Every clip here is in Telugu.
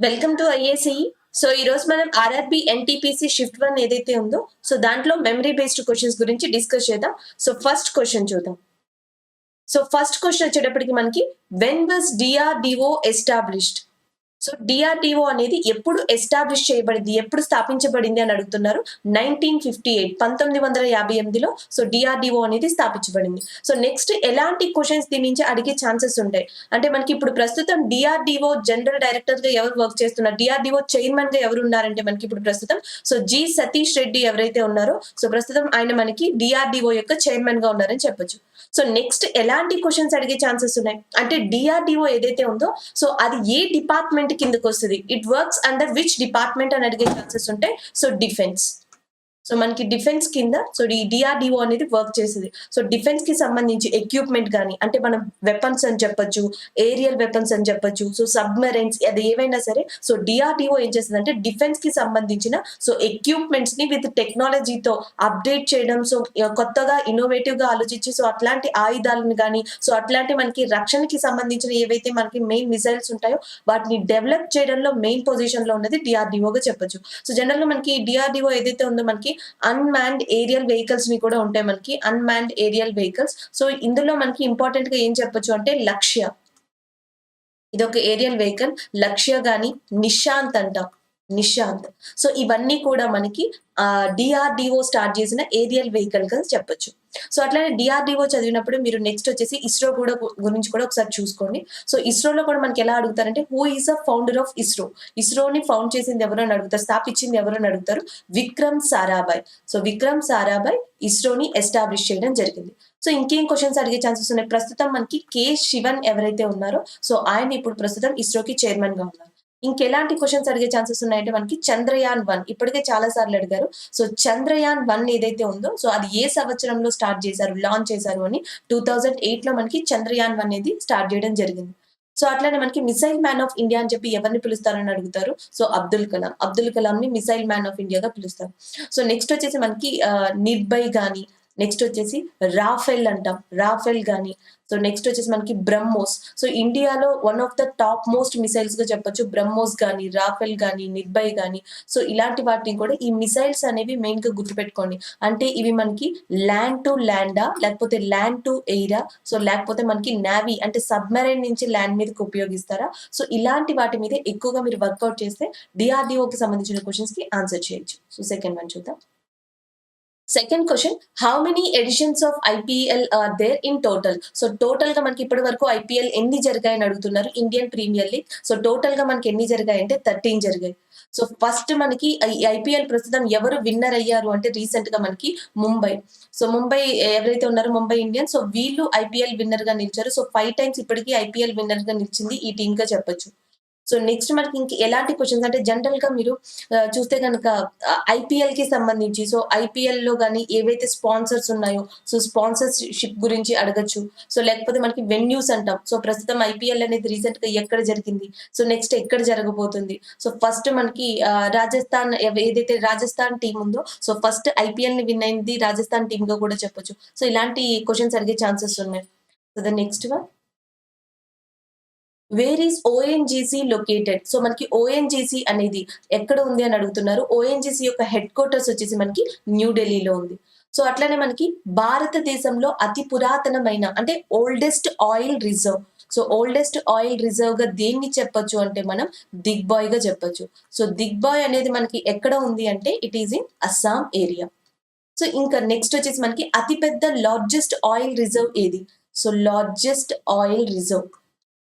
Welcome to IAC. సో ఈ రోజు మనం ఆర్ఆర్బి ఎన్టీపీసీ షిఫ్ట్ 1 ఏదైతే ఉందో సో దాంట్లో మెమరీ బేస్డ్ క్వశ్చన్స్ గురించి డిస్కస్ చేద్దాం. సో ఫస్ట్ క్వశ్చన్ చూద్దాం. సో ఫస్ట్ క్వశ్చన్ వచ్చేటప్పటికి మనకి when was DRDO established? So DRDO అనేది ఎప్పుడు ఎస్టాబ్లిష్ చేయబడింది, ఎప్పుడు స్థాపించబడింది అని అడుగుతున్నారు. 1958 1958లో సో డిఆర్డిఓ అనేది స్థాపించబడింది. సో నెక్స్ట్ ఎలాంటి క్వశ్చన్స్ దీని నుంచి అడిగే ఛాన్సెస్ ఉంటాయి అంటే మనకి ఇప్పుడు ప్రస్తుతం డిఆర్డిఓ జనరల్ డైరెక్టర్ గా ఎవరు వర్క్ చేస్తున్నారు, డిఆర్డిఓ చైర్మన్ గా ఎవరు ఉన్నారంటే మనకి ఇప్పుడు ప్రస్తుతం సో జి సతీష్ రెడ్డి ఎవరైతే ఉన్నారో సో ప్రస్తుతం ఆయన మనకి డిఆర్డిఓ యొక్క చైర్మన్ గా ఉన్నారని చెప్పొచ్చు. సో నెక్స్ట్ ఎలాంటి క్వశ్చన్స్ అడిగే ఛాన్సెస్ ఉన్నాయి అంటే డిఆర్డిఓ ఏదైతే ఉందో సో అది ఏ డిపార్ట్మెంట్ కిందకు వస్తుంది, it works under which department అని అడిగే ఛాన్సెస్ ఉంటాయి. So defence. సో మనకి డిఫెన్స్ కింద సో ఈ డిఆర్డిఓ అనేది వర్క్ చేసేది. సో డిఫెన్స్ కి సంబంధించి ఎక్విప్మెంట్ కానీ అంటే మనం వెపన్స్ అని చెప్పొచ్చు, ఏరియల్ వెపన్స్ అని చెప్పొచ్చు, సో సబ్మెరైన్స్ అది ఏవైనా సరే సో డిఆర్డిఓ ఏం చేస్తుంది అంటే డిఫెన్స్ కి సంబంధించిన సో ఎక్విప్మెంట్స్ ని విత్ టెక్నాలజీతో అప్డేట్ చేయడం, సో కొత్తగా ఇన్నోవేటివ్ గా ఆలోచించి సో అట్లాంటి ఆయుధాలను కానీ సో అట్లాంటి మనకి రక్షణకి సంబంధించిన ఏవైతే మనకి మెయిన్ మిసైల్స్ ఉంటాయో వాటిని డెవలప్ చేయడంలో మెయిన్ పొజిషన్ లో ఉన్నది డిఆర్డిఓగా చెప్పొచ్చు. సో జనరల్ గా మనకి డిఆర్డిఓ ఏదైతే ఉందో మనకి అన్మాన్డ్ ఏరియల్ వెహికల్స్ ని కూడా ఉంటాయి, మనకి అన్మాన్డ్ ఏరియల్ వెహికల్స్. సో ఇందులో మనకి ఇంపార్టెంట్ గా ఏం చెప్పొచ్చు అంటే లక్ష్య, ఇది ఒక ఏరియల్ వెహికల్. లక్ష్య గాని నిశాంత్ అంటాం, నిశాంత్. సో ఇవన్నీ కూడా మనకి డిఆర్డిఓ స్టార్ట్ చేసిన ఏరియల్ వెహికల్ గా చెప్పొచ్చు. సో అట్లానే డిఆర్డిఓ చదివినప్పుడు మీరు నెక్స్ట్ వచ్చేసి ఇస్రో కూడా గురించి కూడా ఒకసారి చూసుకోండి. సో ఇస్రోలో కూడా మనకి ఎలా అడుగుతారంటే who is a founder of ISRO, ఇస్రోని ఫౌండ్ చేసింది ఎవరు అని అడుగుతారు, స్థాపించింది ఎవరు అని అడుగుతారు. విక్రమ్ సారాభాయ్. సో విక్రమ్ సారాభాయ్ ఇస్రోని ఎస్టాబ్లిష్ చేయడం జరిగింది. సో ఇంకేం క్వశ్చన్స్ అడిగే ఛాన్సెస్ ఉన్నాయి, ప్రస్తుతం మనకి కె శివన్ ఎవరైతే ఉన్నారో సో ఆయన ఇప్పుడు ప్రస్తుతం ఇస్రోకి చైర్మన్ గా ఉన్నారు. ఇంకెలాంటి క్వశ్చన్స్ అడిగే ఛాన్సెస్ ఉన్నాయంటే మనకి చంద్రయాన్ 1 ఇప్పటికే చాలా సార్లు అడిగారు. సో చంద్రయాన్ 1 ఏదైతే ఉందో సో అది ఏ సంవత్సరంలో స్టార్ట్ చేశారు, లాంచ్ చేశారు అని 2008లో మనకి చంద్రయాన్ 1 అనేది స్టార్ట్ చేయడం జరిగింది. సో అట్లానే మనకి మిసైల్ మ్యాన్ ఆఫ్ ఇండియా అని చెప్పి ఎవరిని పిలుస్తారని అడుగుతారు. సో అబ్దుల్ కలాం, అబ్దుల్ కలాం ని మిసైల్ మ్యాన్ ఆఫ్ ఇండియాగా పిలుస్తారు. సో నెక్స్ట్ వచ్చేసి మనకి నిర్భయ్ గాని, నెక్స్ట్ వచ్చేసి రాఫెల్ అంటాం, రాఫెల్ గాని. సో నెక్స్ట్ వచ్చేసి మనకి బ్రహ్మోస్. సో ఇండియాలో one of the top most missiles గా చెప్పొచ్చు. బ్రహ్మోస్ గాని, రాఫెల్ గాని, నిర్భయ్ గాని. సో ఇలాంటి వాటిని కూడా ఈ మిసైల్స్ అనేవి మెయిన్ గా గుర్తుపెట్టుకోండి. అంటే ఇవి మనకి ల్యాండ్ టు ల్యాండా లేకపోతే ల్యాండ్ టు ఎయిరా, సో లేకపోతే మనకి నావీ అంటే సబ్మెరైన్ నుంచి ల్యాండ్ మీదకి ఉపయోగిస్తారా. సో ఇలాంటి వాటి మీద ఎక్కువగా మీరు వర్కౌట్ చేస్తే డిఆర్డిఓకి సంబంధించిన క్వశ్చన్స్ కి ఆన్సర్ చేయొచ్చు. సో సెకండ్ వన్ చూద్దాం. Second question, how many editions of IPL are there in total? So total గా మనకి ఇప్పటి వరకు ఐపీఎల్ ఎన్ని జరిగాయని అడుగుతున్నారు, Indian Premier League. So total గా మనకి ఎన్ని జరిగాయి అంటే 13 జరిగాయి. సో ఫస్ట్ మనకి ఐపీఎల్ ప్రస్తుతం ఎవరు విన్నర్ అయ్యారు అంటే రీసెంట్ గా మనకి ముంబై. సో ముంబై ఎవరైతే ఉన్నారో ముంబై ఇండియన్స్ సో వీళ్ళు ఐపీఎల్ విన్నర్ గా నిలిచారు. సో 5 టైమ్స్ ఇప్పటికీ ఐపీఎల్ విన్నర్ గా నిలిచింది ఈ టీమ్ గా చెప్పొచ్చు. సో నెక్స్ట్ మనకి ఇంక ఎలాంటి క్వశ్చన్స్ అంటే జనరల్ గా మీరు చూస్తే కనుక ఐపీఎల్ కి సంబంధించి సో ఐపీఎల్ లో గానీ ఏవైతే స్పాన్సర్స్ ఉన్నాయో సో స్పాన్సర్షిప్ గురించి అడగచ్చు. సో లేకపోతే మనకి వెన్యూస్ అంటాం. సో ప్రస్తుతం ఐపీఎల్ అనేది రీసెంట్ గా ఎక్కడ జరిగింది, సో నెక్స్ట్ ఎక్కడ జరగబోతుంది. సో ఫస్ట్ మనకి రాజస్థాన్ ఏదైతే రాజస్థాన్ టీం ఉందో సో ఫస్ట్ ఐపీఎల్ ని విన్ అయింది రాజస్థాన్ టీమ్ గా కూడా చెప్పొచ్చు. సో ఇలాంటి క్వశ్చన్స్ అడిగే ఛాన్సెస్ ఉన్నాయి. So the next one, where is ONGC located? So మనకి ఓఎన్జీసీ అనేది ఎక్కడ ఉంది అని అడుగుతున్నారు. ఓఎన్జీసీ యొక్క హెడ్ క్వార్టర్స్ వచ్చేసి మనకి న్యూఢిల్లీలో ఉంది. సో అట్లానే మనకి భారతదేశంలో అతి పురాతనమైన అంటే oldest oil reserve. So oldest oil reserve గా దేన్ని చెప్పొచ్చు అంటే మనం దిగ్బాయ్ గా చెప్పొచ్చు. సో దిగ్బాయ్ అనేది మనకి ఎక్కడ ఉంది అంటే it is in Assam area. So ఇంకా నెక్స్ట్ వచ్చేసి మనకి అతిపెద్ద లార్జెస్ట్ ఆయిల్ రిజర్వ్ ఏది? సో లార్జెస్ట్ ఆయిల్ రిజర్వ్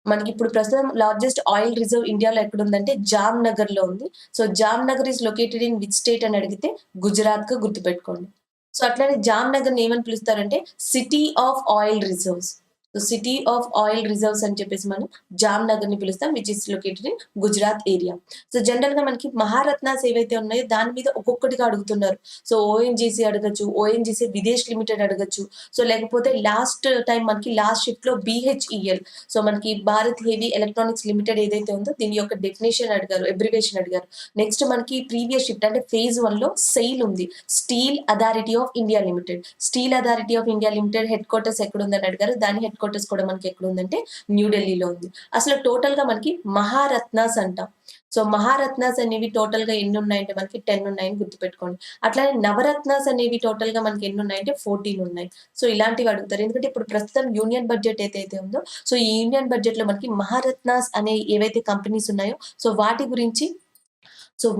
మనకి ఇప్పుడు ప్రస్తుతం లార్జెస్ట్ ఆయిల్ రిజర్వ్ ఇండియాలో ఎక్కడ ఉందంటే జామ్ నగర్ లో ఉంది. So jam Nagar is located in which state అని అడిగితే గుజరాత్ గా గుర్తుపెట్టుకోండి. సో అట్లానే జామ్ నగర్ ఏమని పిలుస్తారంటే city of oil reserves. So city of oil reserves అని చెప్పేసి మనం జామ్ నగర్ ని పిలుస్తాం which is located in Gujarat area. So general గా మనకి మహారత్నాస్ ఏవైతే ఉన్నాయో దాని మీద ఒక్కొక్కటిగా అడుగుతున్నారు. సో ఓఎన్జీసీ అడగచ్చు, ఓఎన్జీసీ విదేశ్ లిమిటెడ్ అడగచ్చు. సో లేకపోతే లాస్ట్ టైం మనకి లాస్ట్ షిఫ్ట్ లో బిహెచ్ఈఎల్ సో మనకి భారత్ హెవీ ఎలక్ట్రానిక్స్ లిమిటెడ్ ఏదైతే ఉందో దీని యొక్క డెఫినేషన్ అడిగారు, అబ్రివేషన్ అడిగారు. నెక్స్ట్ మనకి ప్రీవియస్ షిఫ్ట్ అంటే ఫేజ్ 1 లో సెయిల్ ఉంది, steel authority of India limited. Steel authority of India limited head quarters ఎక్కడ ఉందని అడిగారు. దాని హెడ్ క్వార్టర్స్ కూడా మనకి ఎక్కడ ఉందంటే న్యూఢిల్లీలో ఉంది. అసలు టోటల్ గా మనకి మహారత్నాస్ అంటాం. సో మహారత్నాస్ అనేవి టోటల్ గా ఎన్ని ఉన్నాయంటే మనకి 10 ఉన్నాయని గుర్తుపెట్టుకోండి. అట్లానే నవరత్నాస్ అనేవి టోటల్ గా మనకి ఎన్ని ఉన్నాయంటే 14 ఉన్నాయి. సో ఇలాంటివి అడుగుతారు. ఎందుకంటే ఇప్పుడు ప్రస్తుతం యూనియన్ బడ్జెట్ ఏదైతే ఉందో, సో ఈ యూనియన్ బడ్జెట్ లో మనకి మహారత్నాస్ అనే ఏవైతే కంపెనీస్ ఉన్నాయో సో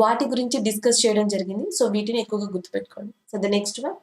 వాటి గురించి డిస్కస్ చేయడం జరిగింది. సో వీటిని ఎక్కువగా గుర్తుపెట్టుకోండి. So the next one.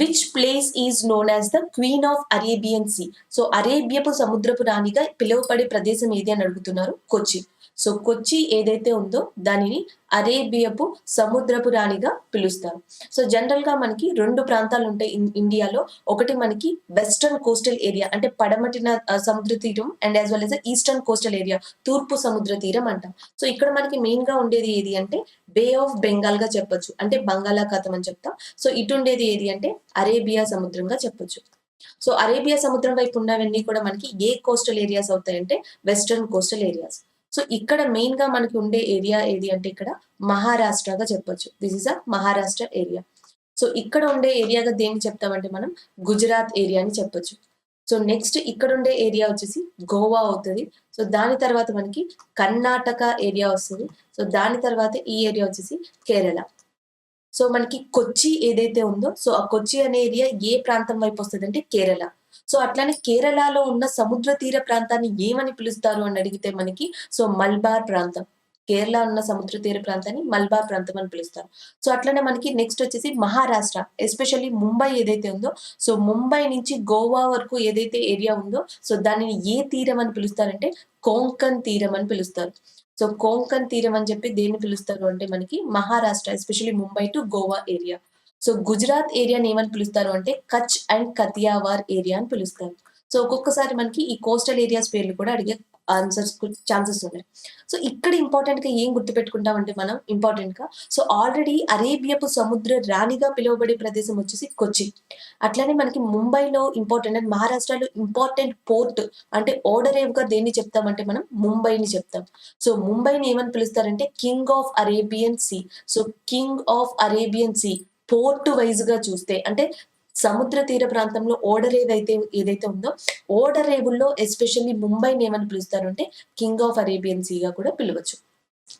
Which place is known as the queen of Arabian sea. So అరేబియపు సముద్రపు రాణిగా పిలువబడే ప్రదేశం ఏది అని అడుగుతున్నారు. కొచ్చి. సో కొచ్చి ఏదైతే ఉందో దానిని అరేబియపు సముద్రపు రాణిగా పిలుస్తారు. సో జనరల్ గా మనకి 2 ప్రాంతాలు ఉంటాయి ఇండియాలో. ఒకటి మనకి వెస్టర్న్ కోస్టల్ ఏరియా అంటే పడమటిన సముద్ర తీరం and as well as eastern coastal area తూర్పు సముద్ర తీరం అంటాం. సో ఇక్కడ మనకి మెయిన్ గా ఉండేది ఏది అంటే బే ఆఫ్ బెంగాల్ గా చెప్పొచ్చు. అంటే బంగాళాఖాతం అని చెప్తాం. సో ఇటు ఉండేది ఏది అంటే అరేబియా సముద్రంగా చెప్పొచ్చు. సో అరేబియా సముద్రం వైపు ఉన్నవన్నీ కూడా మనకి ఏ కోస్టల్ ఏరియాస్ అవుతాయంటే వెస్టర్న్ కోస్టల్ ఏరియాస్. సో ఇక్కడ మెయిన్ గా మనకి ఉండే ఏరియా ఏది అంటే ఇక్కడ మహారాష్ట్రగా చెప్పొచ్చు. This is a Maharashtra area. So ఇక్కడ ఉండే ఏరియాగా దేన్ని చెప్తామంటే మనం గుజరాత్ ఏరియా అని చెప్పొచ్చు. సో నెక్స్ట్ ఇక్కడ ఉండే ఏరియా వచ్చేసి గోవా అవుతుంది. సో దాని తర్వాత మనకి కర్ణాటక ఏరియా వస్తుంది. సో దాని తర్వాత ఈ ఏరియా వచ్చేసి కేరళ. సో మనకి కొచ్చి ఏదైతే ఉందో సో ఆ కొచ్చి అనే ఏరియా ఏ ప్రాంతం వైపు వస్తుంది అంటే కేరళ. సో అట్లానే కేరళలో ఉన్న సముద్ర తీర ప్రాంతాన్ని ఏమని పిలుస్తారు అని అడిగితే మనకి సో మల్బార్ ప్రాంతం. కేరళ ఉన్న సముద్ర తీర ప్రాంతాన్ని మల్బార్ ప్రాంతం అని పిలుస్తారు. సో అట్లనే మనకి నెక్స్ట్ వచ్చేసి మహారాష్ట్ర, ఎస్పెషల్లీ ముంబై ఏదైతే ఉందో సో ముంబై నుంచి గోవా వరకు ఏదైతే ఏరియా ఉందో సో దానిని ఏ తీరం అని పిలుస్తారంటే కోంకన్ తీరం అని పిలుస్తారు. సో కోంకన్ తీరం అని చెప్పి దేన్ని పిలుస్తారు అంటే మనకి Maharashtra, especially Mumbai to Goa area. So Gujarat ఏరియాని ఏమని పిలుస్తారు అంటే కచ్ అండ్ కతియావార్ ఏరియా అని పిలుస్తారు. సో ఒక్కొక్కసారి మనకి ఈ కోస్టల్ ఏరియాస్ పేర్లు కూడా అడిగే ఆన్సర్స్ ఛాన్సెస్ ఉన్నాయి. సో ఇక్కడ ఇంపార్టెంట్ గా ఏం గుర్తుపెట్టుకుంటామంటే మనం ఇంపార్టెంట్ గా సో ఆల్రెడీ అరేబియపు సముద్ర రాణిగా పిలువబడే ప్రదేశం వచ్చేసి కొచ్చి. అట్లనే మనకి ముంబైలో ఇంపార్టెంట్ అండ్ మహారాష్ట్రలో ఇంపార్టెంట్ పోర్ట్ అంటే ఓడరేవ్ గా దేన్ని చెప్తామంటే మనం ముంబైని చెప్తాం. సో ముంబైని ఏమని పిలుస్తారంటే king of Arabian sea. So king of Arabian sea port wise గా చూస్తే అంటే సముద్ర తీర ప్రాంతంలో ఓడరేవ్ ఏదైతే ఉందో ఓడరేవుల్లో ఎస్పెషల్లీ ముంబైని ఏమని పిలుస్తారు అంటే కింగ్ ఆఫ్ అరేబియన్ సీగా కూడా పిలవచ్చు.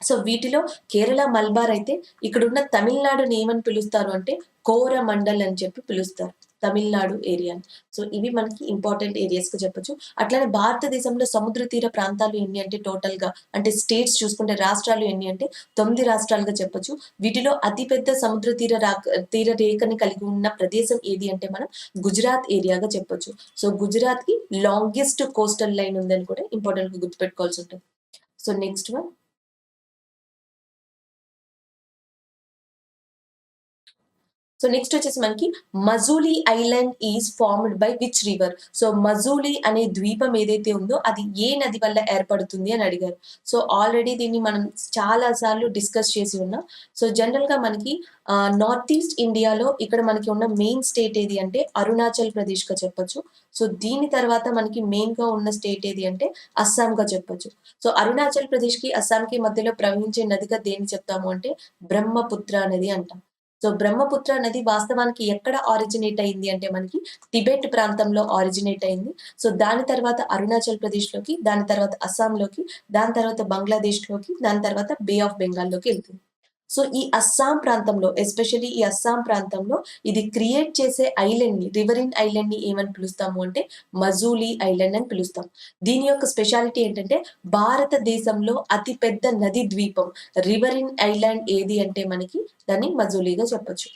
సో వీటిలో కేరళ మల్బార్ అయితే ఇక్కడున్న తమిళనాడుని ఏమని పిలుస్తారు అంటే కోరమండల్ అని చెప్పి పిలుస్తారు తమిళనాడు ఏరియా. సో ఇవి మనకి ఇంపార్టెంట్ ఏరియాస్ గా చెప్పొచ్చు. అట్లానే భారతదేశంలో సముద్ర తీర ప్రాంతాలు ఎన్ని అంటే టోటల్ గా అంటే స్టేట్స్ చూసుకుంటే రాష్ట్రాలు ఎన్ని అంటే 9 రాష్ట్రాలుగా చెప్పొచ్చు. వీటిలో అతిపెద్ద సముద్ర తీర రేఖని కలిగి ఉన్న ప్రదేశం ఏది అంటే మనం గుజరాత్ ఏరియాగా చెప్పొచ్చు. సో గుజరాత్ కి లాంగెస్ట్ కోస్టల్ లైన్ ఉందని కూడా ఇంపార్టెంట్ గా గుర్తుపెట్టుకోవాల్సి ఉంటుంది. So next one. So next వచ్చేసి మనకి Majuli island is formed by which river. So Majuli అనే ద్వీపం ఏదైతే ఉందో అది ఏ నది వల్ల ఏర్పడుతుంది అని అడిగారు. సో ఆల్రెడీ దీన్ని మనం చాలా సార్లు డిస్కస్ చేసి ఉన్నాం. సో జనరల్ గా మనకి నార్త్ ఈస్ట్ ఇండియాలో ఇక్కడ మనకి ఉన్న మెయిన్ స్టేట్ ఏది అంటే అరుణాచల్ ప్రదేశ్ గా చెప్పొచ్చు. సో దీని తర్వాత మనకి మెయిన్ గా ఉన్న స్టేట్ ఏది అంటే అస్సాం గా చెప్పొచ్చు. సో అరుణాచల్ ప్రదేశ్ కి అస్సాం కి మధ్యలో ప్రవహించే నదిగా దేన్ని చెప్తాము అంటే బ్రహ్మపుత్ర నది అంటాం. సో బ్రహ్మపుత్ర నది వాస్తవానికి ఎక్కడ ఆరిజినేట్ అయింది అంటే మనకి టిబెట్ ప్రాంతంలో ఆరిజినేట్ అయింది. సో దాని తర్వాత అరుణాచల్ ప్రదేశ్ లోకి, దాని తర్వాత అస్సాంలోకి, దాని తర్వాత బంగ్లాదేశ్ లోకి, దాని తర్వాత బే ఆఫ్ బెంగాల్ లోకి వెళ్తుంది. సో ఈ అస్సాం ప్రాంతంలో ఎస్పెషల్లీ ఈ అస్సాం ప్రాంతంలో ఇది క్రియేట్ చేసే ఐలాండ్ ని రివరిన్ ఐలాండ్ ని ఏమని పిలుస్తాము అంటే మజూలీ ఐలాండ్ అని పిలుస్తాం. దీని యొక్క స్పెషాలిటీ ఏంటంటే భారతదేశంలో అతి పెద్ద నది ద్వీపం రివరిన్ ఐలాండ్ ఏది అంటే మనకి దాన్ని మజూలీగా చెప్పొచ్చు.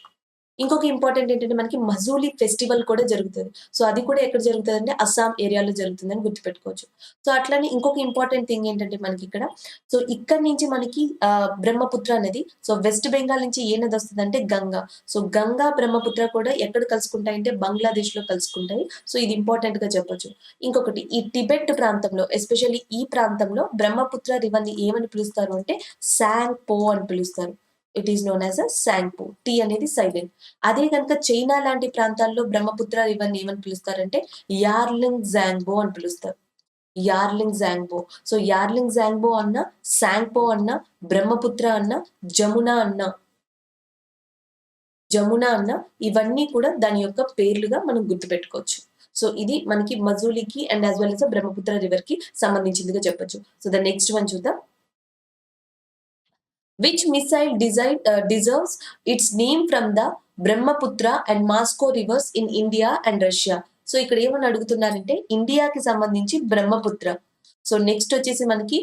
ఇంకొక ఇంపార్టెంట్ ఏంటంటే మనకి మజూలీ ఫెస్టివల్ కూడా జరుగుతది. సో, అది కూడా ఎక్కడ జరుగుతదంటే అస్సాం ఏరియాలో జరుగుతుందని గుర్తుపెట్టుకోవచ్చు. సో, అట్లనే ఇంకొక ఇంపార్టెంట్ థింగ్ ఏంటంటే మనకిక్కడ సో, ఇక్కడి నుంచి మనకి బ్రహ్మపుత్ర అనేది సో, వెస్ట్ బెంగాల్ నుంచి ఏ నదొస్తదంటే గంగా. సో, గంగా, బ్రహ్మపుత్ర కూడా ఎక్కడ కలుసుకుంటాయంటే బంగ్లాదేశ్‌లో కలుసుకుంటాయి. సో, ఇది ఇంపార్టెంట్‌గా చెప్పొచ్చు. ఇంకొకటి ఈ టిబెట్ ప్రాంతంలో ఎస్పెషల్లీ ఈ ప్రాంతంలో బ్రహ్మపుత్ర రివర్‌ని ఏమని పిలుస్తారు అంటే సాంగ్ పో అని పిలుస్తారు. It is known as a Tsangpo. T అనేది సైలెంట్. అదే గనుక చైనా లాంటి ప్రాంతాల్లో బ్రహ్మపుత్ర రివర్‌ని ఏమని పిలుస్తారంటే యార్లింగ్ జాంగ్బో అని పిలుస్తారు. యార్లింగ్ జాంగ్బో. సో, యార్లింగ్ జాంగ్బో అన్నా, సాంగ్‌పో అన్నా, బ్రహ్మపుత్ర అన్నా, జమున అన్నా, జమున అన్నా ఇవన్నీ కూడా దాని యొక్క పేర్లుగా మనం గుర్తుపెట్టుకోవచ్చు. సో, ఇది మనకి మజూలీకి and as well as Brahmaputra రివర్‌కి సంబంధించిందిగా చెప్పొచ్చు. సో, ద నెక్స్ట్ వన్ చూద్దాం. Which missile deserves its name from the Brahmaputra and Moscow rivers in India and Russia? So ఇక్కడ ఏమని అడుగుతున్నారంటే ఇండియాకి సంబంధించి బ్రహ్మపుత్ర. సో నెక్స్ట్ వచ్చేసి మనకి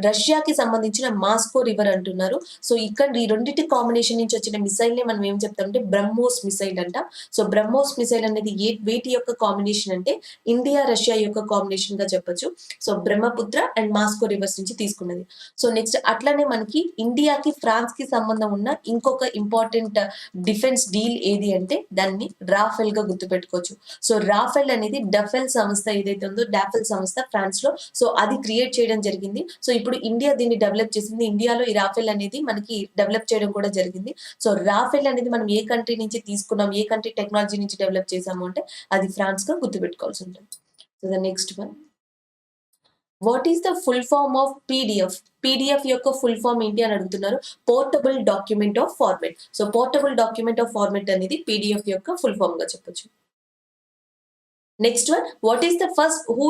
రష్యాకి సంబంధించిన మాస్కో రివర్ అంటున్నారు. సో ఇక్కడ ఈ రెండిటి కాంబినేషన్ నుంచి వచ్చిన మిసైల్ ని మనం ఏం చెప్తామంటే బ్రహ్మోస్ మిసైల్ అంట. సో బ్రహ్మోస్ మిసైల్ అనేది వేటి యొక్క కాంబినేషన్ అంటే ఇండియా రష్యా యొక్క కాంబినేషన్ గా చెప్పొచ్చు. So Brahmaputra and Moscow reverse నుంచి తీసుకున్నది. సో నెక్స్ట్ అట్లానే మనకి ఇండియాకి ఫ్రాన్స్ కి సంబంధం ఉన్న ఇంకొక ఇంపార్టెంట్ డిఫెన్స్ డీల్ ఏది అంటే దాన్ని రాఫెల్ గా గుర్తుపెట్టుకోవచ్చు. సో రాఫెల్ అనేది డఫెల్ సంస్థ ఏదైతే ఉందో డాఫెల్ సంస్థ ఫ్రాన్స్ లో సో అది క్రియేట్ చేయడం జరిగింది. సో ఇప్పుడు ఇండియా దీన్ని డెవలప్ చేసింది. ఇండియాలో ఈ రాఫెల్ అనేది మనకి డెవలప్ చేయడం కూడా జరిగింది. సో రాఫెల్ అనేది మనం ఏ కంట్రీ నుంచి తీసుకున్నాం, ఏ కంట్రీ టెక్నాలజీ నుంచి డెవలప్ చేసాము అంటే అది ఫ్రాన్స్ గా గుర్తుపెట్టుకోవాల్సి ఉంటుంది. So the next one. What is the full form of PDF? PDF యొక్క ఫుల్ ఫార్మ్ ఏంటి అని అడుగుతున్నారు. Portable document of format. So portable document of format అనేది పీడిఎఫ్ యొక్క ఫుల్ ఫార్మ్ గా చెప్పొచ్చు. Next one. Who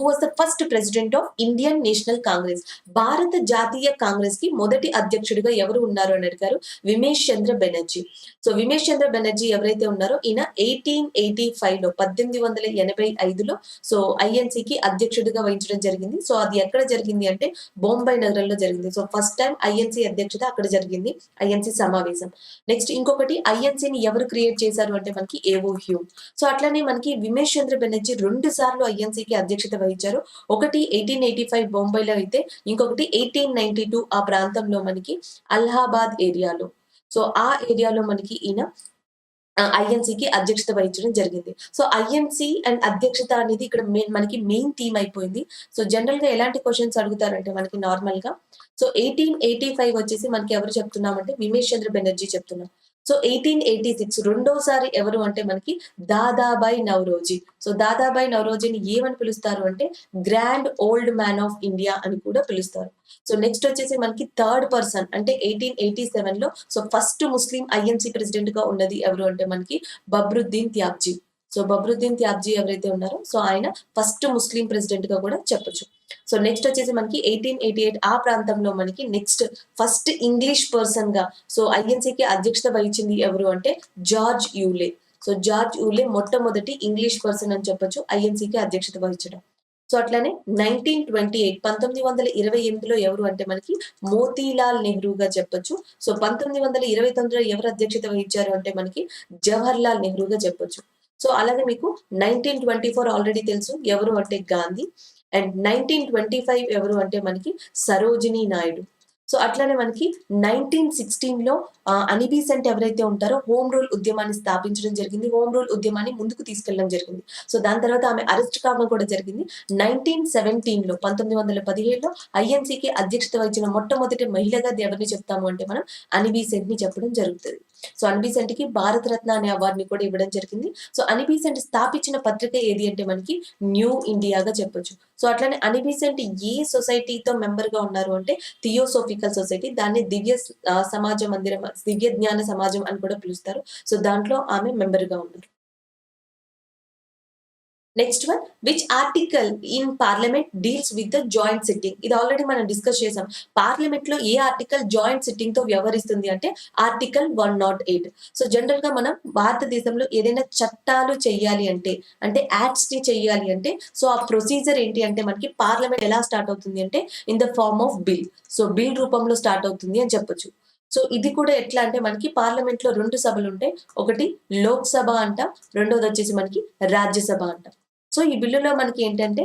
was the first president of Indian National Congress? భారత జాతీయ కాంగ్రెస్ కి మొదటి అధ్యక్షుడిగా ఎవరు ఉన్నారు అని అడిగారు. విమేష్ చంద్ర బెనర్జీ. సో విమేష్ చంద్ర బెనర్జీ ఎవరైతే ఉన్నారో ఈయన 1885 లో 1885లో సో ఐఎన్సీకి అధ్యక్షుడిగా వహించడం జరిగింది. సో అది ఎక్కడ జరిగింది అంటే బొంబాయి నగరంలో జరిగింది. సో ఫస్ట్ టైం ఐఎన్సీ అధ్యక్షత అక్కడ జరిగింది. ఐఎన్సీ సమావేశం. నెక్స్ట్ ఇంకొకటి ఐఎన్సీని ఎవరు క్రియేట్ చేశారు అంటే మనకి ఏవో హ్యూమ్. సో అట్లనే మనకి విమేష్ చంద్ర బెనర్జీ 2 సార్లు ఐఎన్సీకి అధ్యక్షత వహించారు. ఒకటి 1885 బొంబాయిలో అయితే ఇంకొకటి 1892 ఆ ప్రాంతంలో మనకి అలహాబాద్ ఏరియాలో. సో ఆ ఏరియాలో మనకి ఈయన ఐఎన్సీకి అధ్యక్షత వహించడం జరిగింది. సో ఐఎన్సీ అండ్ అధ్యక్షత అనేది ఇక్కడ మనకి మెయిన్ థీమ్ అయిపోయింది. సో జనరల్ గా ఎలాంటి క్వశ్చన్స్ అడుగుతారంటే మనకి నార్మల్ గా సో 1885 వచ్చేసి మనకి ఎవరు చెప్తున్నామంటే విమేష్ చంద్ర బెనర్జీ చెప్తున్నాం. సో 1886 రెండోసారి ఎవరు అంటే మనకి దాదాబాయి నౌరోజీ. సో దాదాబాయి నౌరోజీని ఏమని పిలుస్తారు అంటే grand old man of India అని కూడా పిలుస్తారు. సో నెక్స్ట్ వచ్చేసి మనకి థర్డ్ పర్సన్ అంటే 1887 లో సో ఫస్ట్ ముస్లిం ఐఎన్సీ ప్రెసిడెంట్ గా ఉన్నది ఎవరు అంటే మనకి బబ్రుద్దీన్ త్యాబ్జీ. సో బబ్రుద్దీన్ త్యాబ్జీ ఎవరైతే ఉన్నారో సో ఆయన ఫస్ట్ ముస్లిం ప్రెసిడెంట్ గా కూడా చెప్పొచ్చు. సో నెక్స్ట్ వచ్చేసి మనకి 1888 ఆ ప్రాంతంలో మనకి నెక్స్ట్ ఫస్ట్ ఇంగ్లీష్ పర్సన్ గా సో ఐఎన్సీకి అధ్యక్షత వహించింది ఎవరు అంటే జార్జ్ యూలే. సో జార్జ్ యూలే మొట్టమొదటి ఇంగ్లీష్ పర్సన్ అని చెప్పొచ్చు ఐఎన్సీకి అధ్యక్షత వహించడం. సో అట్లానే 1928లో ఎవరు అంటే మనకి మోతీలాల్ నెహ్రూగా చెప్పొచ్చు. సో 1929లో ఎవరు అధ్యక్షత వహించారు అంటే మనకి జవహర్ లాల్ నెహ్రూగా చెప్పొచ్చు. సో అలాగే మీకు 1924 ఆల్రెడీ తెలుసు ఎవరు అంటే గాంధీ. అండ్ 1925 ఎవరు అంటే మనకి సరోజినీ నాయుడు. సో అట్లానే మనకి 1916లో అనిబీ సెంట్ ఎవరైతే ఉంటారో హోమ్ రూల్ ఉద్యమాన్ని స్థాపించడం జరిగింది. హోమ్ రూల్ ఉద్యమాన్ని ముందుకు తీసుకెళ్లడం జరిగింది. సో దాని తర్వాత ఆమె అరెస్ట్ కావడం కూడా జరిగింది. 1917లో ఐఎన్సీకి అధ్యక్షత వహించిన మొట్టమొదటి మహిళగా ఎవరిని చెప్తాము అంటే మనం అనిబీ సెంట్ ని చెప్పడం జరుగుతుంది. సో అనిబీ సెంట్ కి భారత రత్న అనే అవార్డుని కూడా ఇవ్వడం జరిగింది. సో అనిబీ సెంట్ స్థాపించిన పత్రిక ఏది అంటే మనకి న్యూ ఇండియాగా చెప్పొచ్చు. సో అట్లానే అనిబీ సెంట్ ఏ సొసైటీతో మెంబర్ గా ఉన్నారు అంటే థియోసోఫికల్ సొసైటీ. దాన్ని సమాజ మందిరం దివ్య జ్ఞాన సమాజం అని కూడా పిలుస్తారు. సో దాంట్లో ఆమె మెంబర్ గా ఉన్నారు. Next one. Which article in parliament deals with the joint sitting? ఇది ఆల్రెడీ మనం డిస్కస్ చేసాం. పార్లమెంట్ లో ఏ ఆర్టికల్ జాయింట్ సిట్టింగ్ తో వ్యవహరిస్తుంది అంటే ఆర్టికల్ 108. సో జనరల్ గా మనం భారతదేశంలో ఏదైనా చట్టాలు చెయ్యాలి అంటే యాక్ట్స్ ని చెయ్యాలి అంటే సో ఆ ప్రొసీజర్ ఏంటి అంటే మనకి పార్లమెంట్ ఎలా స్టార్ట్ అవుతుంది అంటే in the form of bill. So bill రూపంలో స్టార్ట్ అవుతుంది అని చెప్పొచ్చు. సో ఇది కూడా ఎట్లా అంటే మనకి పార్లమెంట్‌లో 2 సభలుంటాయి. ఒకటి లోక్‌సభ అంటాం. రెండోదొచ్చేసి మనకి రాజ్యసభ అంటాం. సో ఈ బిల్లులో మనకి ఏంటంటే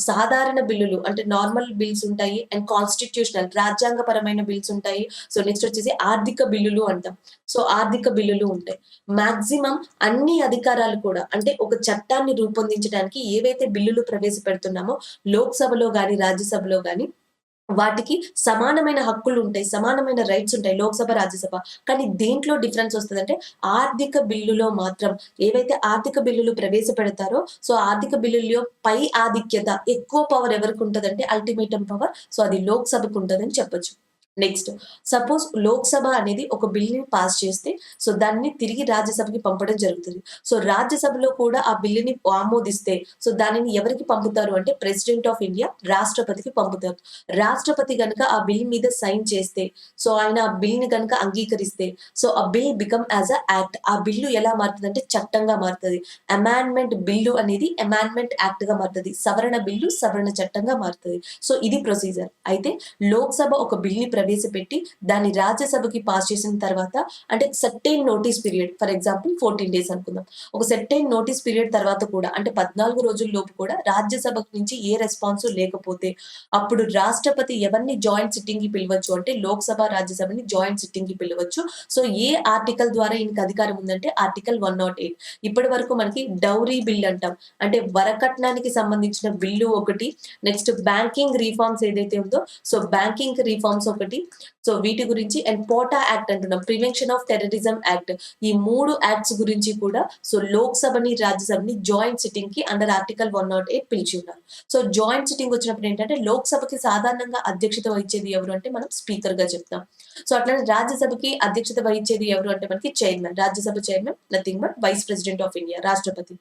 సాధారణ బిల్లులు అంటే నార్మల్ బిల్స్ ఉంటాయి. అండ్ కాన్స్టిట్యూషనల్ రాజ్యాంగపరమైన బిల్స్ ఉంటాయి. సో నెక్స్ట్ వచ్చేసి ఆర్థిక బిల్లులు అంటాం. సో ఆర్థిక బిల్లులు ఉంటాయి. మాక్సిమం అన్ని అధికారాలు కూడా అంటే ఒక చట్టాన్ని రూపొందించడానికి ఏవైతే బిల్లులు ప్రవేశపెడుతున్నామో లోక్‌సభలో గాని, రాజ్యసభలో గాని వాటికి సమానమైన హక్కులుంటాయి. సమానమైన రైట్స్ ఉంటాయి. లోక్‌సభ, రాజ్యసభ. కానీ దేంట్లో డిఫరెన్స్ వస్తదంటే ఆర్థిక బిల్లులో మాత్రం ఏవైతే ఆర్థిక బిల్లులు ప్రవేశపెడతారో ఆర్థిక బిల్లుల్లో పై ఆధిక్యత ఎక్కువ పవర్ ఎవరికుంటదంటే అల్టిమేటమ్ పవర్ అది లోక్‌సభకుంటదని చెప్పొచ్చు. నెక్స్ట్ సపోజ్ లోక్‌సభ అనేది ఒక బిల్‌ని పాస్ చేస్తే దాన్ని తిరిగి రాజ్యసభకి పంపడం జరుగుతది. రాజ్యసభలో కూడా ఆ బిల్లుని ఆమోదిస్తే దానిని ఎవరికి పంపుతారు అంటే ప్రెసిడెంట్ ఆఫ్ ఇండియా రాష్ట్రపతికి పంపుతారు. రాష్ట్రపతి గనుక ఆ బిల్ మీద సైన్ చేస్తే ఆయన ఆ బిల్‌ని గనుక అంగీకరిస్తే ఆ bill become as a act. ఆ బిల్లు ఎలా మారుతదంటే చట్టంగా మారుతది. అమెండ్మెంట్ బిల్లు అనేది అమెండ్మెంట్ యాక్ట్‌గా మారుతది. సవరణ బిల్లు సవరణ చట్టంగా మారుతది. ఇది ప్రొసీజర్. అయితే లోక్‌సభ ఒక బిల్‌ని ప్రవేశపెట్టి దాన్ని రాజ్యసభకి పాస్ చేసిన తర్వాత అంటే certain notice period for example 14 days అనుకుందాం. ఒక సర్టెయిన్ నోటీస్ పీరియడ్ తర్వాత కూడా అంటే 14 రోజుల లోపు కూడా రాజ్యసభ నుంచి ఏ రెస్పాన్స్ లేకపోతే అప్పుడు రాష్ట్రపతి ఎవరిని జాయింట్ సిట్టింగ్‌కి పిలవచ్చు అంటే లోక్‌సభ, రాజ్యసభని జాయింట్ సిట్టింగ్‌కి పిలవచ్చు. ఏ ఆర్టికల్ ద్వారా ఈయనకి అధికారం ఉందంటే ఆర్టికల్ 108. ఇప్పటి వరకు మనకి డౌరీ బిల్ అంటాం. అంటే వరకట్నానికి సంబంధించిన బిల్లు ఒకటి. నెక్స్ట్ బ్యాంకింగ్ రిఫార్మ్స్ ఏదైతే ఉందో బ్యాంకింగ్ రిఫార్మ్స్ ఒకటి. వీటి గురించి అండ్ పోటా యాక్ట్ అంటున్నాం. Prevention of terrorism act. ఈ 3 యాక్ట్స్ గురించి కూడా లోక్‌సభని, రాజ్యసభని జాయింట్ సిట్టింగ్ కి అండర్ ఆర్టికల్ 108 పిలిచి ఉన్నారు. జాయింట్ సిట్టింగ్ వచ్చినప్పుడు ఏంటంటే లోక్‌సభకి సాధారణంగా అధ్యక్షత వహించేది ఎవరు అంటే మనం స్పీకర్ గా చెప్తాం. అట్లనే రాజ్యసభకి అధ్యక్షత వహించేది ఎవరు అంటే మనకి chairman. Rajya Sabha chairman nothing but vice president of India రాష్ట్రపతి.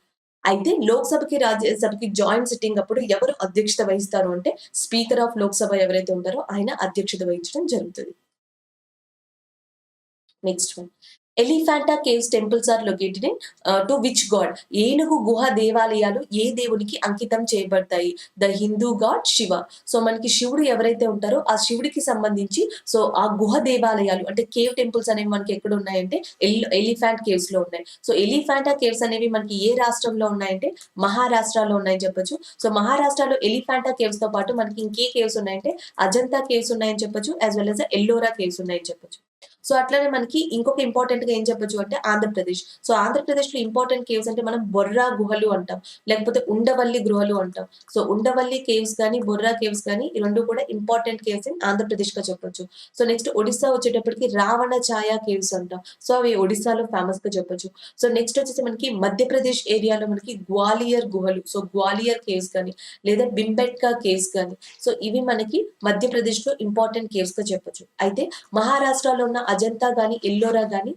అయితే లోక్‌సభకి, రాజ్యసభకి జాయింట్ సిట్టింగ్ అప్పుడు ఎవరు అధ్యక్షత వహిస్తారు అంటే స్పీకర్ ఆఫ్ లోక్‌సభ ఎవరైతే ఉంటారో ఆయన అధ్యక్షత వహించడం జరుగుతది. Next one. Elephanta caves temples are located in to which god? ఏనుగు గుహ దేవాలయాలు ఏ దేవునికి అంకితం చేయబడతాయి? The Hindu god Shiva. మనకి శివుడు ఎవరైతే ఉంటారో ఆ శివుడికి సంబంధించి ఆ గుహ దేవాలయాలు అంటే కేవ్ టెంపుల్స్ అనేవి మనకి ఎక్కడ ఉన్నాయంటే ఎలిఫాంట్ కేవ్స్ లో ఉన్నాయి. ఎలిఫాంటా కేవ్స్ అనేవి మనకి ఏ రాష్ట్రంలో ఉన్నాయంటే మహారాష్ట్రలో ఉన్నాయని చెప్పొచ్చు. మహారాష్ట్రలో ఎలిఫాంటా కేవ్స్ తో పాటు మనకి ఇంకే కేవ్స్ ఉన్నాయంటే అజంతా కేవ్స్ ఉన్నాయని చెప్పొచ్చు. As well as Ellora caves ఉన్నాయని చెప్పొచ్చు. అట్లనే మనకి ఇంకొక ఇంపార్టెంట్‌గా ఏం చెప్పొచ్చు అంటే ఆంధ్రప్రదేశ్. ఆంధ్రప్రదేశ్‌లో ఇంపార్టెంట్ కేవ్స్ అంటే మనం బొర్రా గుహలు అంటాం. లేకపోతే ఉండవల్లి గృహలు అంటాం. ఉండవల్లి కేవ్స్ గాని, బొర్రా కేవ్స్ గాని ఈ 2 కూడా ఇంపార్టెంట్ కేవ్స్ ఇన్ ఆంధ్రప్రదేశ్‌గా చెప్పొచ్చు. నెక్స్ట్ ఒడిస్సా వచ్చేటప్పటికి రావణ ఛాయ కేవ్స్ అంటాం. అవి ఒడిస్సాలో ఫేమస్‌గా చెప్పొచ్చు. నెక్స్ట్ వచ్చేసి మనకి మధ్యప్రదేశ్ ఏరియాలో మనకి గ్వాలియర్ గుహలు. గ్వాలియర్ కేవ్స్ గాని లేదా బింబెట్కా కేవ్స్ గాని ఇవి మనకి మధ్యప్రదేశ్‌లో ఇంపార్టెంట్ కేవ్స్‌గా చెప్పొచ్చు. అయితే మహారాష్ట్రలో ఉన్న అజంతా గాని, ఎల్లోరా గాని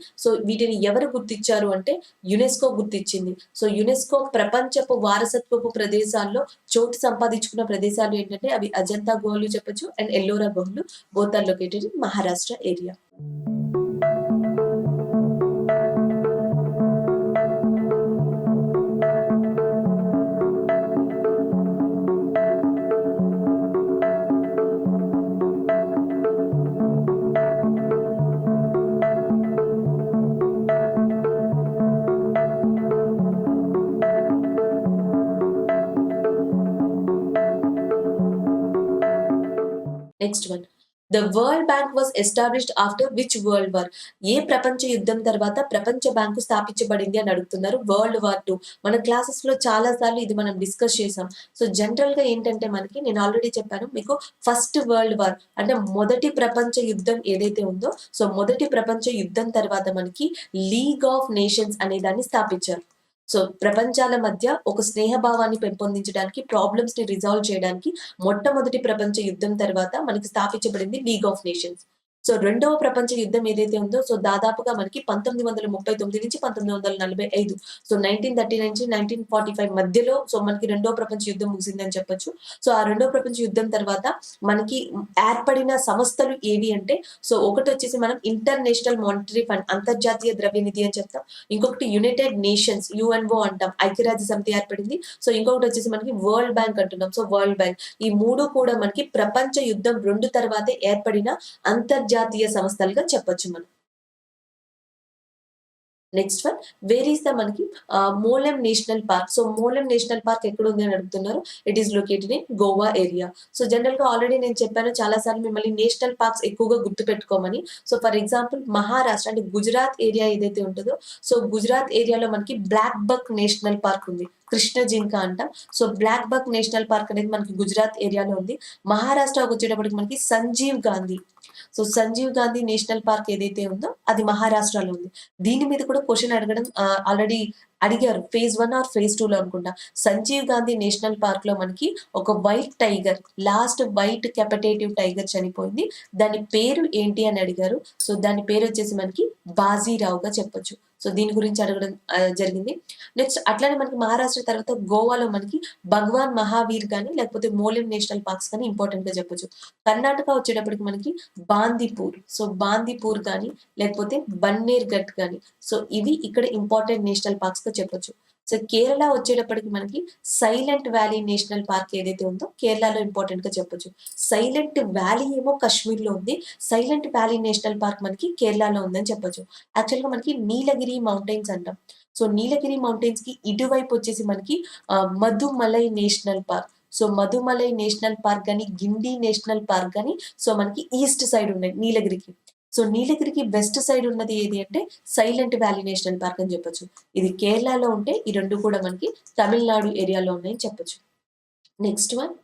వీటిని ఎవరు గుర్తించారు అంటే యునెస్కో గుర్తించింది. యునెస్కో ప్రపంచపు వారసత్వపు ప్రదేశాల్లో చోటు సంపాదించుకున్న ప్రదేశాలు ఏంటంటే అవి అజంతా గుహలు చెప్పొచ్చు అండ్ ఎల్లోరా గుహలు. Both are located in Maharashtra area. Next one. The world bank was established after which world war? ఏ ప్రపంచ యుద్ధం తర్వాత ప్రపంచ బ్యాంకు స్థాపించబడింది అని అడుగుతున్నారు. World war 2. మన క్లాసెస్ లో చాలా సార్లు ఇది మనం డిస్కస్ చేసాం. జనరల్ గా ఏంటంటే మనకి నేను ఆల్రెడీ చెప్పాను మీకు ఫస్ట్ వరల్డ్ వార్ అంటే మొదటి ప్రపంచ యుద్ధం ఏదైతే ఉందో మొదటి ప్రపంచ యుద్ధం తర్వాత మనకి లీగ్ ఆఫ్ నేషన్స్ అనే దాన్ని స్థాపించారు. ప్రపంచాల మధ్య ఒక స్నేహభావాన్ని పెంపొందించడానికి, ప్రాబ్లమ్స్ ని రిజాల్వ్ చేయడానికి మొట్టమొదటి ప్రపంచ యుద్ధం తర్వాత మనకి స్థాపించబడింది లీగ్ ఆఫ్ నేషన్స్. రెండవ ప్రపంచ యుద్ధం ఏదైతే ఉందో దాదాపుగా మనకి 1939 నుంచి 1945 1939 నుంచి 1945 మధ్యలో మనకి రెండవ ప్రపంచ యుద్ధం ముగిసిందని చెప్పొచ్చు. ఆ రెండవ ప్రపంచ యుద్ధం తర్వాత మనకి ఏర్పడిన సంస్థలు ఏవి అంటే ఒకటి వచ్చేసి మనం ఇంటర్నేషనల్ మానిటరీ ఫండ్ అంతర్జాతీయ ద్రవ్య నిధి అని చెప్తాం. ఇంకొకటి యునైటెడ్ నేషన్స్ యుఎన్ఓ అంటాం, ఐక్యరాజ్య సమితి ఏర్పడింది. ఇంకొకటి వచ్చేసి మనకి వరల్డ్ బ్యాంక్ అంటున్నాం. World bank. ఈ 3 కూడా మనకి ప్రపంచ యుద్ధం 2 తర్వాతే ఏర్పడిన అంతర్జాతీయ అంతర్జాతీయ సంస్థలుగా చెప్పొచ్చు మనం. Next one, where is the మనకి Mollem national park. So Mollem national park ఎక్కడ ఉంది అని అడుగుతున్నారు. It is located in Goa area. So general గా ఆల్రెడీ నేను చెప్పాను చాలా సార్లు మిమ్మల్ని నేషనల్ పార్క్స్ ఎక్కువగా గుర్తు పెట్టుకోమని. సో ఫర్ ఎగ్జాంపుల్ మహారాష్ట్ర అంటే గుజరాత్ ఏరియా ఏదైతే ఉంటుందో, సో గుజరాత్ ఏరియాలో మనకి బ్లాక్ బక్ నేషనల్ పార్క్ ఉంది. కృష్ణ జింక అంటాం. So black buck national park అనేది మనకి గుజరాత్ ఏరియాలో ఉంది. మహారాష్ట్రకి వచ్చేటప్పటికి మనకి Sanjeev Gandhi, so Sanjeev Gandhi national park ఏదైతే ఉందో అది మహారాష్ట్రలో ఉంది. దీని మీద కూడా క్వశ్చన్ అడగడం ఆల్రెడీ అడిగారు. ఫేజ్ 1 ఆర్ ఫేజ్ 2లో అనుకుంటా. సంజీవ్ గాంధీ నేషనల్ పార్క్ లో మనకి ఒక white tiger, last white captive tiger చనిపోయింది. దాని పేరు ఏంటి అని అడిగారు. సో దాని పేరు వచ్చేసి మనకి బాజీరావుగా చెప్పొచ్చు. సో దీని గురించి అడగడం జరిగింది. నెక్స్ట్ అట్లానే మనకి మహారాష్ట్ర తర్వాత గోవాలో మనకి భగవాన్ మహావీర్ గాని లేకపోతే మోలెం నేషనల్ పార్క్స్ కానీ ఇంపార్టెంట్ గా చెప్పొచ్చు. కర్ణాటక వచ్చేటప్పటికి మనకి బాందీపూర్, సో బాందీపూర్ గాని లేకపోతే బన్నేర్ ఘట్ గాని, సో ఇవి ఇక్కడ ఇంపార్టెంట్ నేషనల్ పార్క్స్ గా చెప్పొచ్చు. సో కేరళ వచ్చేటప్పటికి మనకి సైలెంట్ వ్యాలీ నేషనల్ పార్క్ ఏదైతే ఉందో కేరళలో ఇంపార్టెంట్ గా చెప్పొచ్చు. సైలెంట్ వ్యాలీ ఏమో కశ్మీర్ లో ఉంది, సైలెంట్ వ్యాలీ నేషనల్ పార్క్ మనకి కేరళలో ఉందని చెప్పొచ్చు. యాక్చువల్ గా మనకి నీలగిరి మౌంటైన్స్ అంటాం. సో నీలగిరి మౌంటైన్స్ కి ఇటువైపు వచ్చేసి మనకి Mudumalai national park, so Mudumalai national park గాని గిండి నేషనల్ పార్క్ గాని సో మనకి ఈస్ట్ సైడ్ ఉన్నాయి నీలగిరికి. సో నీలగిరికి వెస్ట్ సైడ్ ఉన్నది ఏది అంటే సైలెంట్ వ్యాలీ నేషనల్ పార్క్ అని చెప్పొచ్చు. ఇది కేరళలో ఉంటే ఈ రెండు కూడా మనకి తమిళనాడు ఏరియాలో ఉన్నాయని చెప్పొచ్చు. నెక్స్ట్ వన్,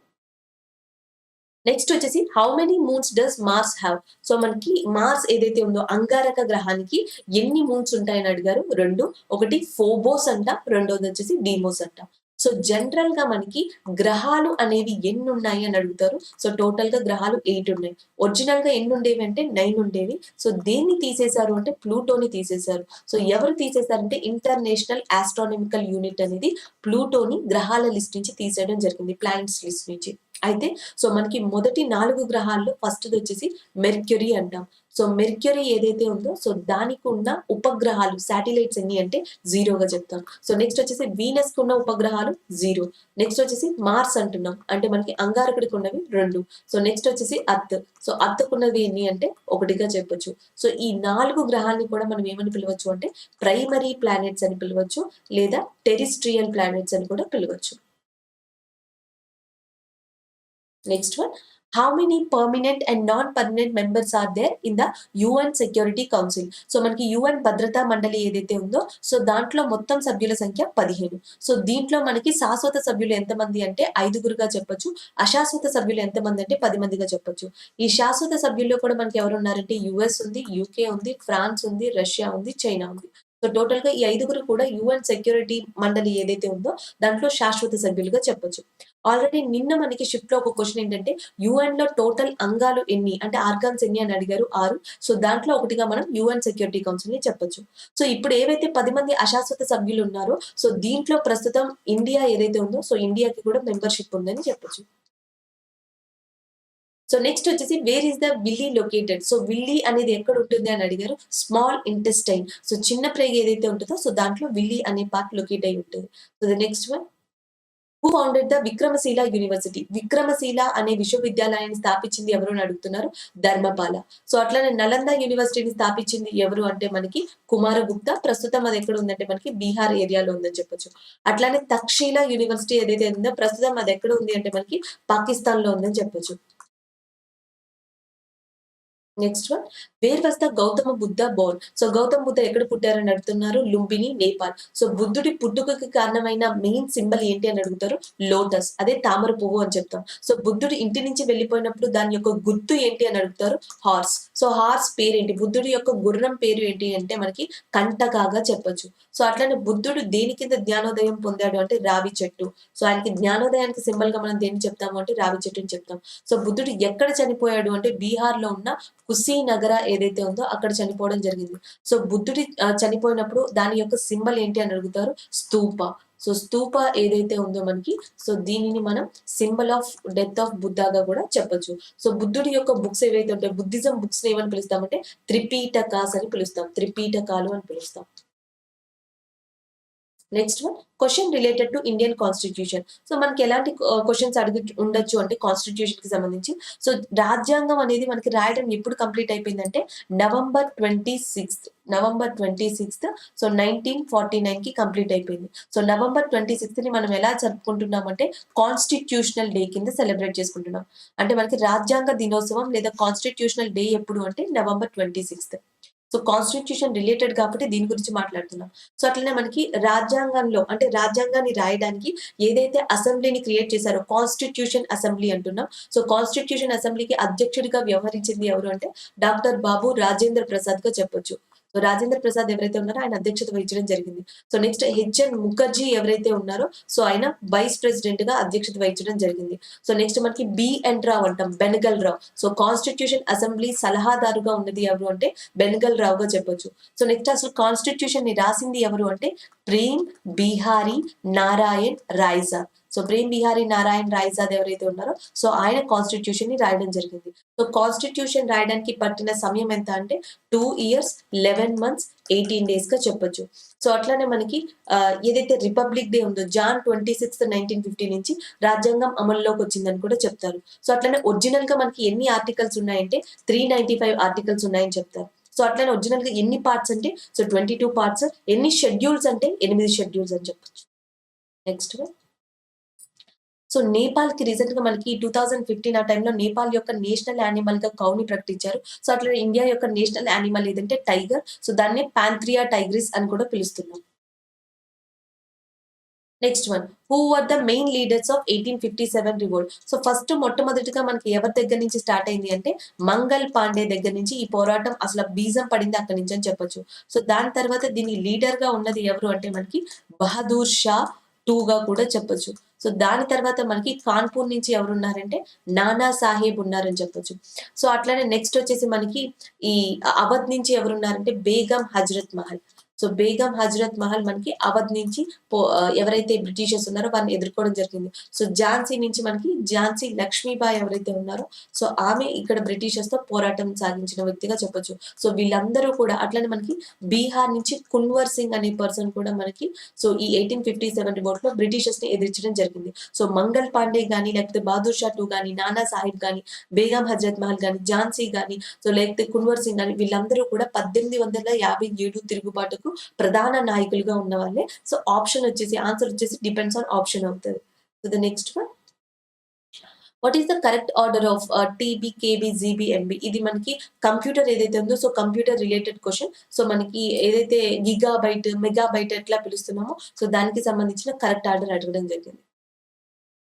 నెక్స్ట్ వచ్చేసి how many moons does Mars have. So మనకి మార్స్ ఏదైతే ఉందో అంగారక గ్రహానికి ఎన్ని మూన్స్ ఉంటాయని అడిగారు. 2, ఒకటి ఫోబోస్ అంట, రెండోది వచ్చేసి డీమోస్ అంట. సో జనరల్ గా మనకి గ్రహాలు అనేవి ఎన్ని ఉన్నాయి అని అడుగుతారు. సో టోటల్ గా గ్రహాలు 8 ఉన్నాయి. ఒరిజినల్ గా ఎన్ని ఉండేవి అంటే 9 ఉండేవి. సో దేన్ని తీసేశారు అంటే ప్లూటోని తీసేశారు. సో ఎవరు తీసేశారంటే ఇంటర్నేషనల్ ఆస్ట్రానమికల్ యూనిట్ అనేది ప్లూటోని గ్రహాల లిస్ట్ నుంచి తీసేయడం జరిగింది, ప్లానెట్స్ లిస్ట్ నుంచి. అయితే సో మనకి మొదటి 4 గ్రహాల్లో ఫస్ట్ వచ్చేసి మెర్క్యూరీ అంటాం. సో మెర్క్యూరీ ఏదైతే ఉందో సో దానికి ఉన్న ఉపగ్రహాలు శాటిలైట్స్ ఎన్ని అంటే 0గా చెప్తాం. సో నెక్స్ట్ వచ్చేసి వీనస్ కు ఉన్న ఉపగ్రహాలు 0. నెక్స్ట్ వచ్చేసి మార్స్ అంటున్నాం అంటే మనకి అంగారకుడికి ఉన్నవి 2. సో నెక్స్ట్ వచ్చేసి అర్త్, సో అర్త్ కున్నవి ఎన్ని అంటే 1గా చెప్పొచ్చు. సో ఈ 4 గ్రహాలని కూడా మనం ఏమని పిలవచ్చు అంటే ప్రైమరీ ప్లానెట్స్ అని పిలవచ్చు, లేదా టెరిస్ట్రియల్ ప్లానెట్స్ అని కూడా పిలవచ్చు. Next one, how many permanent and non permanent members are there in the UN security council. So మనకి యుఎన్ భద్రతా మండలి ఏదైతే ఉందో సో దాంట్లో మొత్తం సభ్యుల సంఖ్య 15. సో దీంట్లో మనకి శాశ్వత సభ్యులు ఎంతమంది అంటే 5గురుగా చెప్పొచ్చు, అశాశ్వత సభ్యులు ఎంతమంది అంటే 10 మందిగా చెప్పొచ్చు. ఈ శాశ్వత సభ్యుల్లో కూడా మనకి ఎవరు ఉన్నారంటే యుఎస్ ఉంది, యూకే ఉంది, ఫ్రాన్స్ ఉంది, రష్యా ఉంది, చైనా ఉంది. సో టోటల్ గా ఈ 5గురు కూడా యుఎన్ సెక్యూరిటీ మండలి ఏదైతే ఉందో దాంట్లో శాశ్వత సభ్యులుగా చెప్పొచ్చు. ఆల్రెడీ నిన్న మనకి షిఫ్ట్ లో ఒక క్వశ్చన్ ఏంటంటే యుఎన్ లో టోటల్ అంగాలు ఎన్ని అంటే ఆర్గాన్స్ ఎన్ని అని అడిగారు, 6. సో దాంట్లో ఒకటిగా మనం యుఎన్ సెక్యూరిటీ కౌన్సిల్ ని చెప్పొచ్చు. సో ఇప్పుడు ఏవైతే 10 మంది అశాశ్వత సభ్యులు ఉన్నారో సో దీంట్లో ప్రస్తుతం ఇండియా ఏదైతే ఉందో సో ఇండియాకి కూడా మెంబర్షిప్ ఉందని చెప్పొచ్చు. సో నెక్స్ట్ వచ్చేసి where is the villi located. So villi అనేది ఎక్కడ ఉంటుంది అని అడిగారు. స్మాల్ ఇంటెస్టైన్, సో చిన్న ప్రేగ్ ఏదైతే ఉంటుందో సో దాంట్లో విల్లీ అనే పార్ట్ లొకేట్ అయి ఉంటుంది. So the next one, who founded the Vikramashila university. Vikramashila అనే విశ్వవిద్యాలయాన్ని స్థాపించింది ఎవరు అని అడుగుతున్నారు. ధర్మపాల. సో అట్లానే నలంద యూనివర్సిటీని స్థాపించింది ఎవరు అంటే మనకి కుమారగుప్త. ప్రస్తుతం అది ఎక్కడ ఉందంటే మనకి బీహార్ ఏరియాలో ఉందని చెప్పొచ్చు. అట్లానే తక్షశిల యూనివర్సిటీ ఏదైతే ఉందో ప్రస్తుతం అది ఎక్కడ ఉంది అంటే మనకి పాకిస్తాన్ లో ఉందని చెప్పొచ్చు. Next one, where was the Gautama Buddha Born. So Gautama Buddha ఎక్కడ పుట్టారని అడుగుతున్నారు. లుంబిని, నేపాల్. సో బుద్ధుడి పుట్టుకకి కారణమైన మెయిన్ సింబల్ ఏంటి అని అడుగుతారు. లోటస్, అదే తామర పువ్వు అని చెప్తాం. సో బుద్ధుడు ఇంటి నుంచి వెళ్ళిపోయినప్పుడు దాని యొక్క గుర్తు ఏంటి అని అడుగుతారు. హార్స్. సో హార్స్ పేరేంటి, బుద్ధుడి యొక్క గుర్రం పేరు ఏంటి అంటే మనకి కంటకాగా చెప్పొచ్చు. సో అట్లానే బుద్ధుడు దేని కింద జ్ఞానోదయం పొందాడు అంటే రావి చెట్టు. సో ఆయనకి జ్ఞానోదయానికి సింబల్ గా మనం దేన్ని చెప్తాము అంటే రావి చెట్టు అని చెప్తాం. సో బుద్ధుడు ఎక్కడ చనిపోయాడు అంటే బీహార్ లో ఉన్న కుశీనగర ఏదైతే ఉందో అక్కడ చనిపోవడం జరిగింది. సో బుద్ధుడి చనిపోయినప్పుడు దాని యొక్క సింబల్ ఏంటి అని అడుగుతారు. స్తూప. సో స్తూప ఏదైతే ఉందో మనకి సో దీనిని మనం సింబల్ ఆఫ్ డెత్ ఆఫ్ బుద్ధాగా కూడా చెప్పొచ్చు. సో బుద్ధుడి యొక్క బుక్స్ ఏవైతే ఉంటాయి బుద్ధిజం బుక్స్ ఏమని పిలుస్తామంటే త్రిపీటకాస్ అని పిలుస్తాం, త్రిపీటకాలు అని పిలుస్తాం. Next one question related to Indian constitution. So మనకి ఎలాంటి క్వశ్చన్స్ అడిగి ఉండొచ్చు అంటే కాన్స్టిట్యూషన్ కి సంబంధించి. సో రాజ్యాంగం అనేది మనకి రాయడం ఎప్పుడు కంప్లీట్ అయిపోయిందంటే నవంబర్ 26 సో 1949 కి కంప్లీట్ అయిపోయింది. సో నవంబర్ 26 ని మనం ఎలా జరుపుకుంటున్నాం అంటే కాన్స్టిట్యూషనల్ డే కింద సెలబ్రేట్ చేసుకుంటున్నాం. అంటే మనకి రాజ్యాంగ దినోత్సవం లేదా కాన్స్టిట్యూషనల్ డే ఎప్పుడు అంటే నవంబర్ 26. సో కాన్స్టిట్యూషన్ రిలేటెడ్ కాబట్టి దీని గురించి మాట్లాడుతున్నాం. సో అట్లనే మనకి రాజ్యాంగంలో అంటే రాజ్యాంగాన్ని రాయడానికి ఏదైతే అసెంబ్లీని క్రియేట్ చేశారో కాన్స్టిట్యూషన్ అసెంబ్లీ అంటున్నాం. సో కాన్స్టిట్యూషన్ అసెంబ్లీకి అధ్యక్షుడిగా వ్యవహరించింది ఎవరు అంటే డాక్టర్ బాబు రాజేంద్ర ప్రసాద్ గా చెప్పొచ్చు. సో రాజేంద్ర ప్రసాద్ ఎవరైతే ఉన్నారో ఆయన అధ్యక్షత వహించడం జరిగింది. సో నెక్స్ట్ హెచ్ఎన్ ముఖర్జీ ఎవరైతే ఉన్నారో సో ఆయన వైస్ ప్రెసిడెంట్ గా అధ్యక్షత వహించడం జరిగింది. సో నెక్స్ట్ మనకి బిఎన్ రావు అంటాం, బెనగల్ రావు. సో కాన్స్టిట్యూషన్ అసెంబ్లీ సలహాదారుగా ఉన్నది ఎవరు అంటే బెనగల్ రావుగా చెప్పొచ్చు. సో నెక్స్ట్ అసలు కాన్స్టిట్యూషన్ ని రాసింది ఎవరు అంటే ప్రేమ్ బిహారీ నారాయణ్ రాయ్జాద్. సో ప్రేమ్ బిహారీ నారాయణ్ రాయ్జాద్ ఎవరైతే ఉన్నారో సో ఆయన కాన్స్టిట్యూషన్ ని రాయడం జరిగింది. సో కాన్స్టిట్యూషన్ రాయడానికి పట్టిన సమయం ఎంత అంటే 2 years 11 months 18 days గా చెప్పొచ్చు. సో అట్లానే మనకి ఏదైతే రిపబ్లిక్ డే ఉందో జాన్ 26 1950 నుంచి రాజ్యాంగం అమల్లోకి వచ్చిందని కూడా చెప్తారు. సో అట్లనే ఒరిజినల్ గా మనకి ఎన్ని ఆర్టికల్స్ ఉన్నాయంటే 395 ఆర్టికల్స్ ఉన్నాయని చెప్తారు. సో అట్లనే ఒరిజినల్ గా ఎన్ని పార్ట్స్ అంటే సో 22 పార్ట్స్, ఎన్ని షెడ్యూల్స్ అంటే 8 షెడ్యూల్స్ అని చెప్పొచ్చు. నెక్స్ట్ సో నేపాల్ కి రీసెంట్ గా మనకి 2015 ఆ టైంలో నేపాల్ యొక్క నేషనల్ యానిమల్ గా కౌని ప్రకటించారు. సో అట్లా ఇండియా యొక్క నేషనల్ యానిమల్ ఏదంటే టైగర్. సో దాన్ని పాంథ్రియా టైగ్రిస్ అని కూడా పిలుస్తున్నాం. Next one who are the main leaders of 1857 revolt. So first మొట్టమొదటిగా మనకి ఎవరి దగ్గర నుంచి స్టార్ట్ అయింది అంటే మంగల్ పాండే దగ్గర నుంచి ఈ పోరాటం అసలు బీజం పడింది అక్కడి నుంచి అని చెప్పొచ్చు. సో దాని తర్వాత దీనికి లీడర్ గా ఉన్నది ఎవరు అంటే మనకి బహదూర్ షా 2 గా కూడా చెప్పొచ్చు. సో దాని తర్వాత మనకి కాన్పూర్ నుంచి ఎవరు ఉన్నారంటే నానా సాహెబ్ ఉన్నారని చెప్పొచ్చు. సో అట్లానే నెక్స్ట్ వచ్చేసి మనకి ఈ అవధ్ నుంచి ఎవరున్నారంటే బేగం హజరత్ మహల్. సో బేగం హజరత్ మహల్ మనకి అవధ్ నుంచి ఎవరైతే బ్రిటిషర్స్ ఉన్నారో వారిని ఎదుర్కోవడం జరిగింది. సో ఝాన్సీ నుంచి మనకి ఝాన్సీ లక్ష్మీబాయి ఎవరైతే ఉన్నారో సో ఆమె ఇక్కడ బ్రిటిషర్స్ తో పోరాటం సాగించిన వ్యక్తిగా చెప్పొచ్చు. సో వీళ్ళందరూ కూడా అట్లనే మనకి బీహార్ నుంచి కున్వర్ సింగ్ అనే పర్సన్ కూడా మనకి సో ఈ 1857 రివోల్ట్ లో బ్రిటిషర్స్ ని ఎదిరించడం జరిగింది. సో మంగల్ పాండే గానీ లేకపోతే బహదూర్ షా 2 గానీ నానా సాహిబ్ గానీ బేగం హజరత్ మహల్ గానీ ఝాన్సీ గానీ సో లేకపోతే కున్వర్ సింగ్ గానీ వీళ్ళందరూ కూడా 1857 తిరుగుబాటుకు ప్రధాన నాయకులుగా ఉన్న వాళ్ళే. సో ఆప్షన్ వచ్చేసి ఆన్సర్ వచ్చేసి డిపెండ్స్ ఆన్ ఆప్షన్ అవుతుంది. So the next one what is the correct order of TB KB GB MB. ఇది మనకి కంప్యూటర్ ఏదైతే ఉందో so computer related question. So మనకి ఏదైతే గిగాబైట్ మెగాబైట్ ఎట్లా పిలుస్తున్నామో సో దానికి సంబంధించిన కరెక్ట్ ఆర్డర్ అడగడం జరిగింది.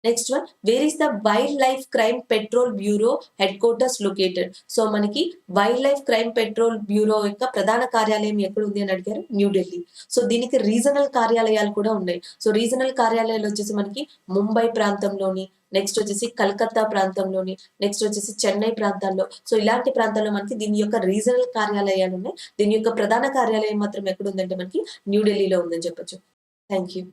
Next one where is the wildlife crime patrol bureau headquarters located. So మనకి wildlife crime patrol bureau యొక్క ప్రధాన కార్యాలయం ఎక్కడ ఉంది అని అడిగారు, న్యూఢిల్లీ. సో దీనికి రీజనల్ కార్యాలయాలు కూడా ఉన్నాయి. సో రీజనల్ కార్యాలయాలు వచ్చేసి మనకి ముంబై ప్రాంతంలోని, నెక్స్ట్ వచ్చేసి కలకత్తా ప్రాంతంలోని, నెక్స్ట్ వచ్చేసి చెన్నై ప్రాంతాల్లో. సో ఇలాంటి ప్రాంతాల్లో మనకి దీని యొక్క రీజనల్ కార్యాలయాలు ఉన్నాయి. దీని యొక్క ప్రధాన కార్యాలయం మాత్రం ఎక్కడ ఉందంటే మనకి న్యూఢిల్లీలో ఉందని చెప్పొచ్చు. Thank you.